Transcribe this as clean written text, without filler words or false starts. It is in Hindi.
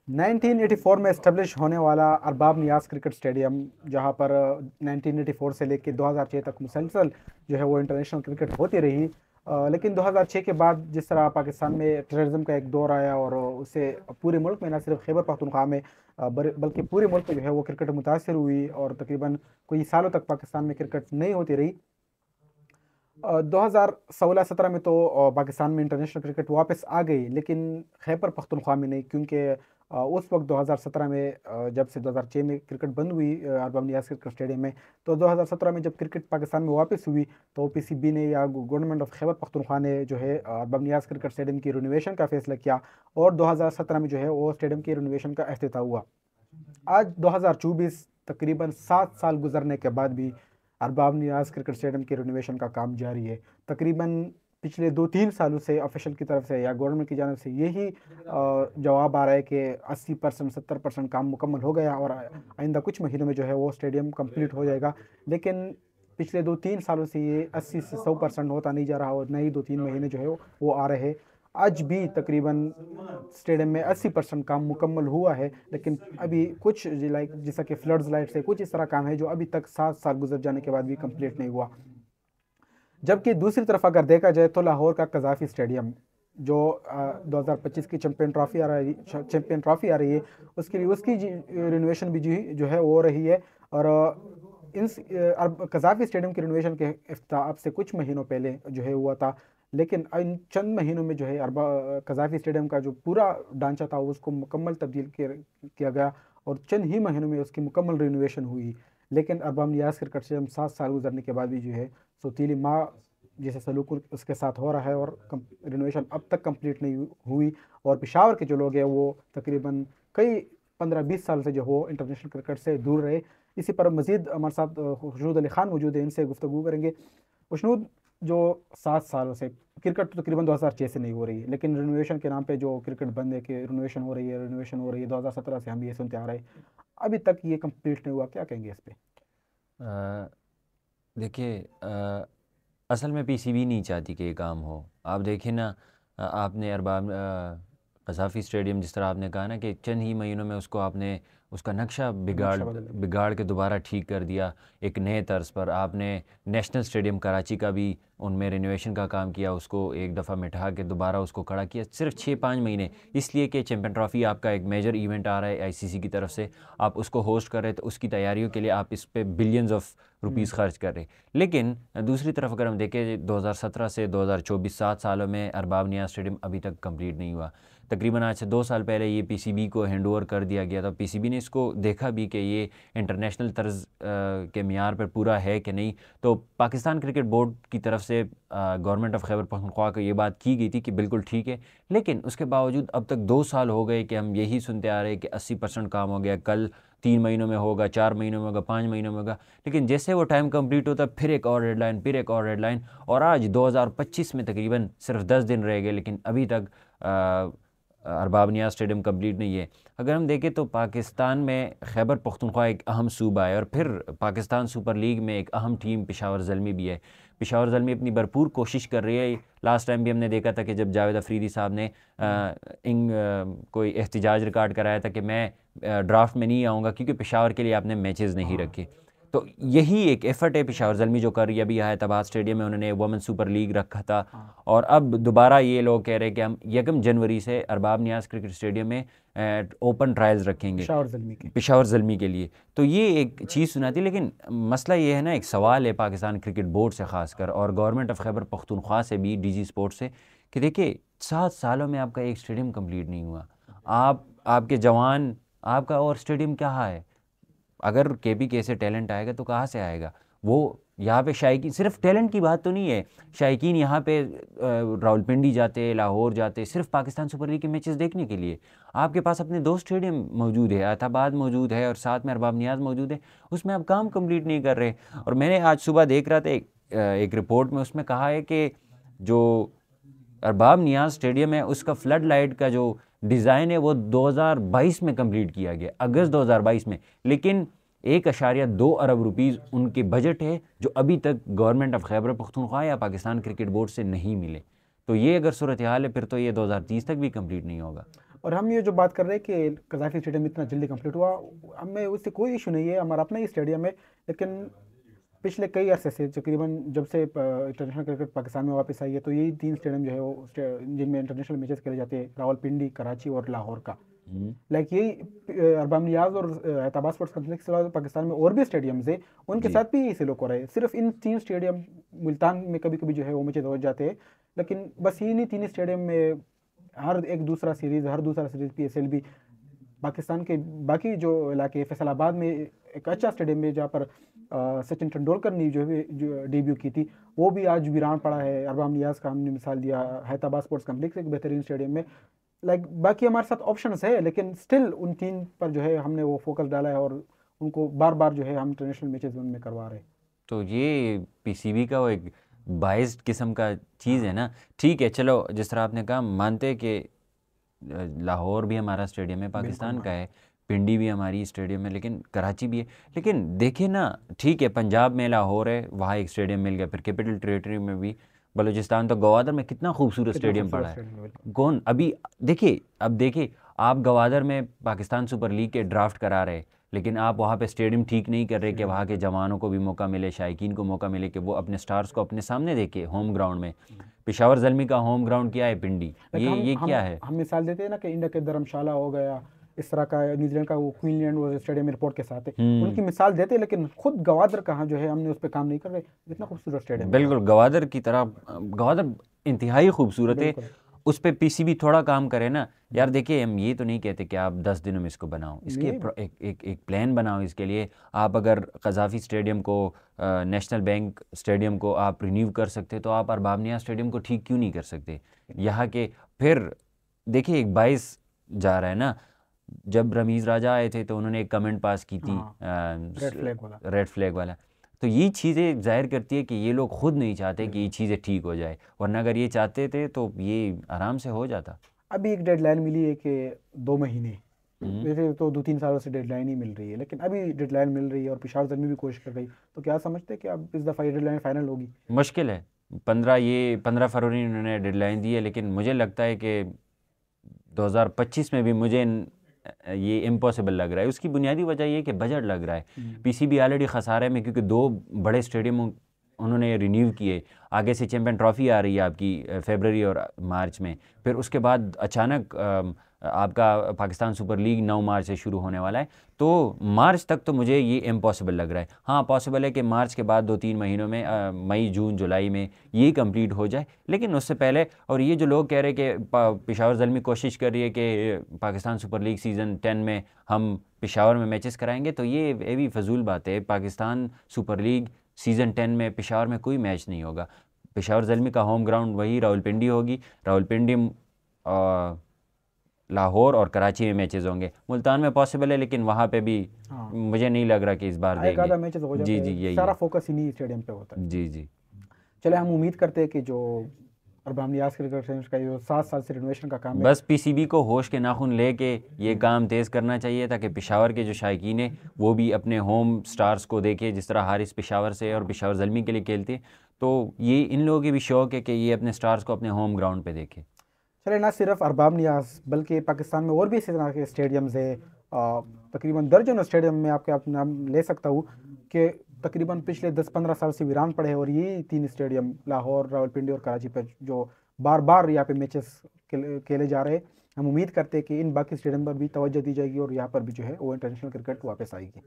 1984 में इस्टेब्लिश होने वाला अरबाब नियाज़ क्रिकेट स्टेडियम, जहां पर 1984 से लेकर 2006 तक मुसलसल जो है वो इंटरनेशनल क्रिकेट होती रही। लेकिन 2006 के बाद जिस तरह पाकिस्तान में टेररिज्म का एक दौर आया और उससे पूरे मुल्क में, ना सिर्फ खैबर पख्तूनख्वा में बल्कि पूरे मुल्क में जो है वो क्रिकेट मुतासर हुई और तकरीबन कोई सालों तक पाकिस्तान में क्रिकेट नहीं होती रही। 2016-17 में तो पाकिस्तान में इंटरनेशनल क्रिकेट वापस आ गई, लेकिन खैबर पख्तूनख्वा में नहीं, क्योंकि उस वक्त 2017 में जब से 2006 में क्रिकेट बंद हुई अरबाब नियाज़ क्रिकेट स्टेडियम में, तो 2017 में जब क्रिकेट पाकिस्तान में वापस हुई तो पीसीबी ने या गवर्नमेंट ऑफ खैबर पख्तूनख्वा ने जो है अरबाब नियाज़ क्रिकेट स्टेडियम की रिनोवेशन का फैसला किया और 2017 में जो है वो स्टेडियम की रिनोवेशन का अफ्ताह हुआ। आज 2024 तकरीबन 7 साल गुजरने के बाद भी अरबाब नियाज़ क्रिकेट स्टेडियम के रिनोवेशन का काम जारी है। तकरीबन पिछले 2-3 सालों से ऑफिशियल की तरफ से या गवर्नमेंट की जानब से यही जवाब आ रहा है कि 80% 70% काम मुकम्मल हो गया और आइंदा कुछ महीनों में जो है वो स्टेडियम कंप्लीट हो जाएगा। लेकिन पिछले 2-3 सालों से ये 80 से 100% होता नहीं जा रहा और नए 2-3 महीने जो है वो आ रहे हैं। आज भी तकरीबन स्टेडियम में 80% काम मुकम्मल हुआ है, लेकिन अभी कुछ लाइक जैसा कि फ्लड्स लाइट से कुछ इस तरह काम है जो अभी तक 7 साल गुजर जाने के बाद भी कंप्लीट नहीं हुआ। जबकि दूसरी तरफ अगर देखा जाए तो लाहौर का कज़ाफ़ी स्टेडियम जो 2025 की चैंपियन ट्रॉफी आ रही है, उसके लिए उसकी रिनोवेशन भी जो है वो हो रही है। और इन कज़ाफ़ी स्टेडियम की रिनोवेशन के इफ्तिताह अब से कुछ महीनों पहले जो है हुआ था, लेकिन इन चंद महीनों में जो है अरबा कज़ाफ़ी स्टेडियम का जो पूरा ढांचा था उसको मुकम्मल तब्दील किया गया और चंद ही महीनों में उसकी मुकम्मल रिनोवेशन हुई। लेकिन अरबाब नियाज़ क्रिकेट स्टेडियम 7 साल गुजरने के बाद भी जो है सौतीली माँ जैसे सलूक उसके साथ हो रहा है और रिनोवेशन अब तक कंप्लीट नहीं हुई। और पेशावर के जो लोग हैं वो तकरीबन कई 15-20 साल से जो हो इंटरनेशनल क्रिकेट से दूर रहे। इसी पर मज़ीद हमारे साथ खुशनूद अली ख़ान मौजूद है, इनसे गुफ्तगू करेंगे। खुशनूद, जो 7 सालों से क्रिकेट तो तकरीबन 2006 से नहीं हो रही है, लेकिन रिनोवेशन के नाम पे जो क्रिकेट बंद है कि रिनोवेशन हो रही है, रिनोवेशन हो रही है, 2017 से हम ये सुनते आ रहे हैं, अभी तक ये कंप्लीट नहीं हुआ, क्या कहेंगे इस पे? अ, देखिए, असल में पीसीबी नहीं चाहती कि ये काम हो। आप देखिए ना, आपने अरबाब कज़ाफ़ी स्टेडियम जिस तरह आपने कहा ना कि चंद ही महीनों में उसको आपने उसका नक्शा बिगाड़ नक्शा बदल दिया। बिगाड़ के दोबारा ठीक कर दिया एक नए तर्ज पर। आपने नेशनल स्टेडियम कराची का भी उनमें रिनोवेशन का काम किया, उसको एक दफ़ा मिटा के दोबारा उसको खड़ा किया सिर्फ 6-5 महीने, इसलिए कि चैम्पियन ट्रॉफ़ी आपका एक मेजर इवेंट आ रहा है आईसीसी की तरफ से, आप उसको होस्ट कर रहे हैं, तो उसकी तैयारियों के लिए आप इस पे बिलियंस ऑफ रुपीस खर्च कर रहे हैं। लेकिन दूसरी तरफ अगर हम देखें 2017 से 2024 7 सालों में अरबाब नियाज़ स्टेडियम अभी तक कंप्लीट नहीं हुआ। तकरीबन आज से 2 साल पहले ये पीसीबी को हैंड ओवर कर दिया गया था। पीसीबी ने इसको देखा भी कि ये इंटरनेशनल तर्ज के मियार पर पूरा है कि नहीं। तो पाकिस्तान क्रिकेट बोर्ड की तरफ से गवर्नमेंट ऑफ खैबर पख्तूनख्वा को ये बात की गई थी कि बिल्कुल ठीक है, लेकिन उसके बावजूद अब तक 2 साल हो गए कि हम यही सुनते आ रहे हैं कि 80% काम हो गया, कल 3 महीनों में होगा, 4 महीनों में होगा, 5 महीनों में होगा। लेकिन जैसे वो टाइम कंप्लीट होता फिर एक और डेडलाइन, फिर एक और डेडलाइन, और आज 2025 में तकरीबन सिर्फ 10 दिन रह गए, लेकिन अभी तक अरबाब नियाज़ स्टेडियम कंप्लीट नहीं है। अगर हम देखें तो पाकिस्तान में खैबर पख्तूनख्वा एक अहम सूबा है और फिर पाकिस्तान सुपर लीग में एक अहम टीम पेशावर ज़ल्मी भी है। पेशावर ज़ल्मी अपनी भरपूर कोशिश कर रही है। लास्ट टाइम भी हमने देखा था कि जब जावेद अफरीदी साहब ने कोई एहतजाज रिकॉर्ड कराया था कि मैं ड्राफ्ट में नहीं आऊँगा क्योंकि पेशावर के लिए आपने मैचेस नहीं रखे। तो यही एक एफर्ट है पेशावर ज़ल्मी जो कर रही है। अभी हैदराबाद स्टेडियम में उन्होंने वुमेन सुपर लीग रखा था हाँ। और अब दोबारा ये लोग कह रहे हैं कि हम 1 जनवरी से अरबाब नियाज़ क्रिकेट स्टेडियम में ओपन ट्रायल्स रखेंगे पेशावर जल्मी के। पेशावर ज़ल्मी के लिए। तो ये एक चीज़ सुनाती है, लेकिन मसला ये है ना, एक सवाल है पाकिस्तान क्रिकेट बोर्ड से ख़ासकर और गवर्नमेंट ऑफ खैबर पख्तूनख्वा से भी, डीजी स्पोर्ट से, कि देखिए 7 सालों में आपका एक स्टेडियम कंप्लीट नहीं हुआ। आप आपके जवान, आपका और स्टेडियम क्या है? अगर के से टैलेंट आएगा तो कहाँ से आएगा? वो यहाँ पे शायकीन, सिर्फ टैलेंट की बात तो नहीं है, शायकीन यहाँ पे रावलपिंडी जाते, लाहौर जाते सिर्फ पाकिस्तान सुपर लीग के मैचेस देखने के लिए। आपके पास अपने 2 स्टेडियम मौजूद है, ऐताबाद मौजूद है और साथ में अरबाब नियाज़ मौजूद है, उसमें आप काम कंप्लीट नहीं कर रहे। और मैंने आज सुबह देख रहा था एक रिपोर्ट में उसमें कहा है कि जो अरबाब नियाज़ स्टेडियम है उसका फ्लड लाइट का जो डिज़ाइन है वो 2022 में कंप्लीट किया गया, अगस्त 2022 में, लेकिन 1.2 अरब रुपीज़ उनके बजट है जो अभी तक गवर्नमेंट ऑफ खैबर पख्तूनख्वा या पाकिस्तान क्रिकेट बोर्ड से नहीं मिले। तो ये अगर सूरत हाल है फिर तो ये 2030 तक भी कंप्लीट नहीं होगा। और हम ये जो बात कर रहे हैं कि कज़ाफ़ी स्टेडियम इतना जल्दी कंप्लीट हुआ, हमें उससे कोई इशू नहीं है, हमारा अपना ही स्टेडियम है। लेकिन पिछले कई अरसे से तकरीबन जब से इंटरनेशनल क्रिकेट पाकिस्तान में वापस आई है, तो यही 3 स्टेडियम जो है वो जिनमें इंटरनेशनल मैचेस खेले जाते हैं, रावलपिंडी, कराची और लाहौर का। लाइक यही अरबाम नियाज़ और हैदराबाद स्पोर्ट्स कॉम्प्लेक्स के अलावा पाकिस्तान में और भी स्टेडियम्स है, उनके जी साथ भी यही सलूक हो रहा है। सिर्फ इन 3 स्टेडियम, मुल्तान में कभी कभी जो है वो मैचेस हो जाते हैं, लेकिन बस यही नहीं, 3 स्टेडियम में हर दूसरा सीरीज़ PSL भी पाकिस्तान के बाकी जो इलाके, फैसलाबाद में एक अच्छा स्टेडियम है जहाँ पर सचिन तेंदुलकर ने जो डेब्यू की थी, वो भी आज वीरान पड़ा है। अरबाम नियाज़ का हमने मिसाल दिया, हैदराबाद स्पोर्ट्स कॉम्प्लेक्स एक बेहतरीन स्टेडियम में। लाइक बाकी हमारे साथ ऑप्शंस है, लेकिन स्टिल उन 3 पर जो है हमने वो फोकस डाला है और उनको बार बार जो है हम इंटरनेशनल मैचेस उनमें करवा रहे हैं। तो ये पीसीबी का वो एक बाइस्ड किस्म का चीज़ है ना। ठीक है, चलो जिस तरह आपने कहा, मानते हैं कि लाहौर भी हमारा स्टेडियम है, पाकिस्तान का है, पिंडी भी हमारी स्टेडियम है, लेकिन कराची भी है। लेकिन देखिए ना, ठीक है पंजाब में लाहौर है, वहाँ एक स्टेडियम मिल गया, फिर कैपिटल टेरिटरी में भी बलूचिस्तान, तो गवादर में कितना खूबसूरत स्टेडियम पड़ा है। कौन अभी देखिए, अब देखिए आप गवादर में पाकिस्तान सुपर लीग के ड्राफ्ट करा रहे, लेकिन आप वहाँ पे स्टेडियम ठीक नहीं कर रहे कि वहाँ के जवानों को भी मौका मिले, शायकीन को मौका मिले कि वो अपने स्टार्स को अपने सामने देखे होम ग्राउंड में। पेशावर ज़ल्मी का होम ग्राउंड क्या है? पिंडी। ये क्या है? हम मिसाल देते हैं ना कि इंडिया के धर्मशाला हो गया, इस तरह का न्यूजीलैंड का वो क्वीनलैंड वो स्टेडियम एयरपोर्ट के साथ है, उनकी मिसाल देते हैं, लेकिन खुद गवादर कहाँ जो है हमने उस पर काम नहीं कर रहे। इतना खूबसूरत स्टेडियम, बिल्कुल गवादर की तरह, गवादर इंतहाई खूबसूरत है, उस पर पीसीबी थोड़ा काम करे ना यार। देखिए हम ये तो नहीं कहते कि आप 10 दिनों में इसको बनाओ, इसके एक प्लान बनाओ इसके लिए। आप अगर कज़ाफ़ी स्टेडियम को, नेशनल बैंक स्टेडियम को आप रिन्यू कर सकते, तो आप अरबाब नियाज़ स्टेडियम को ठीक क्यों नहीं कर सकते यहाँ के? फिर देखिए एक 22 जा रहा है ना, जब रमीज़ राजा आए थे तो उन्होंने एक कमेंट पास की थी रेड फ्लैग वाला। तो ये चीज़ें जाहिर करती है कि ये लोग खुद नहीं चाहते कि ये चीज़ें ठीक हो जाए, वरना अगर ये चाहते थे तो ये आराम से हो जाता। अभी एक डेडलाइन मिली है कि 2 महीने, वैसे तो 2-3 सालों से डेडलाइन ही मिल रही है, लेकिन अभी डेडलाइन मिल रही है और पेशावर ज़ल्मी भी कोशिश कर रही। तो क्या समझते हैं कि अब इस दफ़ा ये डेडलाइन फाइनल होगी? मुश्किल है। 15 फरवरी उन्होंने डेडलाइन दी है, लेकिन मुझे लगता है कि 2025 में भी मुझे ये इम्पॉसिबल लग रहा है। उसकी बुनियादी वजह ये कि बजट लग रहा है। पीसीबी ऑलरेडी खसारे में, क्योंकि 2 बड़े स्टेडियम उन्होंने रिन्यू किए। आगे से चैम्पियन ट्रॉफ़ी आ रही है आपकी फरवरी और मार्च में, फिर उसके बाद अचानक आपका पाकिस्तान सुपर लीग 9 मार्च से शुरू होने वाला है। तो मार्च तक तो मुझे ये इम्पॉसिबल लग रहा है। हाँ पॉसिबल है कि मार्च के बाद 2-3 महीनों में, मई जून जुलाई में ये कंप्लीट हो जाए, लेकिन उससे पहले। और ये जो लोग कह रहे हैं कि पेशावर ज़ल्मी कोशिश कर रही है कि पाकिस्तान सुपर लीग सीज़न 10 में हम पेशावर में मैचेस कराएंगे, तो ये भी फजूल बात है। पाकिस्तान सुपर लीग सीज़न 10 में पेशावर में कोई मैच नहीं होगा। पेशावर ज़ल्मी का होम ग्राउंड वही रावलपिंडी होगी। रावलपिंडी, लाहौर और कराची में मैचेस होंगे। मुल्तान में पॉसिबल है, लेकिन वहाँ पे भी मुझे नहीं लग रहा कि इस बार देंगे। मैचेस हो जाते हैं, यही सारा फोकस इन्हीं स्टेडियम पे होता है। जी। चले, हम उम्मीद करते हैं कि जो अरबाम नियाज़ क्रिकेट सेंटर का जो 7 साल से रिनोवेशन का काम है, बस पीसीबी को होश के नाखून लेके ये काम तेज़ करना चाहिए, ताकि पेशावर के जो शायकीन है वो भी अपने होम स्टार्स को देखे। जिस तरह हारिस पेशावर से और पेशावर ज़ल्मी के लिए खेलते, तो ये इन लोगों की भी शौक़ है कि ये अपने स्टार्स को अपने होम ग्राउंड पे देखे। चले, ना सिर्फ अरबाब नियाज़ बल्कि पाकिस्तान में और भी इसी तरह के स्टेडियम्स है। तकरीबन दर्जनों स्टेडियम में आपके नाम ले सकता हूँ कि तकरीबन पिछले 10-15 साल से वीरान पड़े हैं, और ये 3 स्टेडियम लाहौर, रावलपिंडी और कराची पर जो बार बार यहाँ पे मैचेस खेले जा रहे हैं। हम उम्मीद करते हैं कि इन बाकी स्टेडियम पर भी तवज्जो दी जाएगी और यहाँ पर भी जो है वो इंटरनेशनल क्रिकेट वापस आएगी।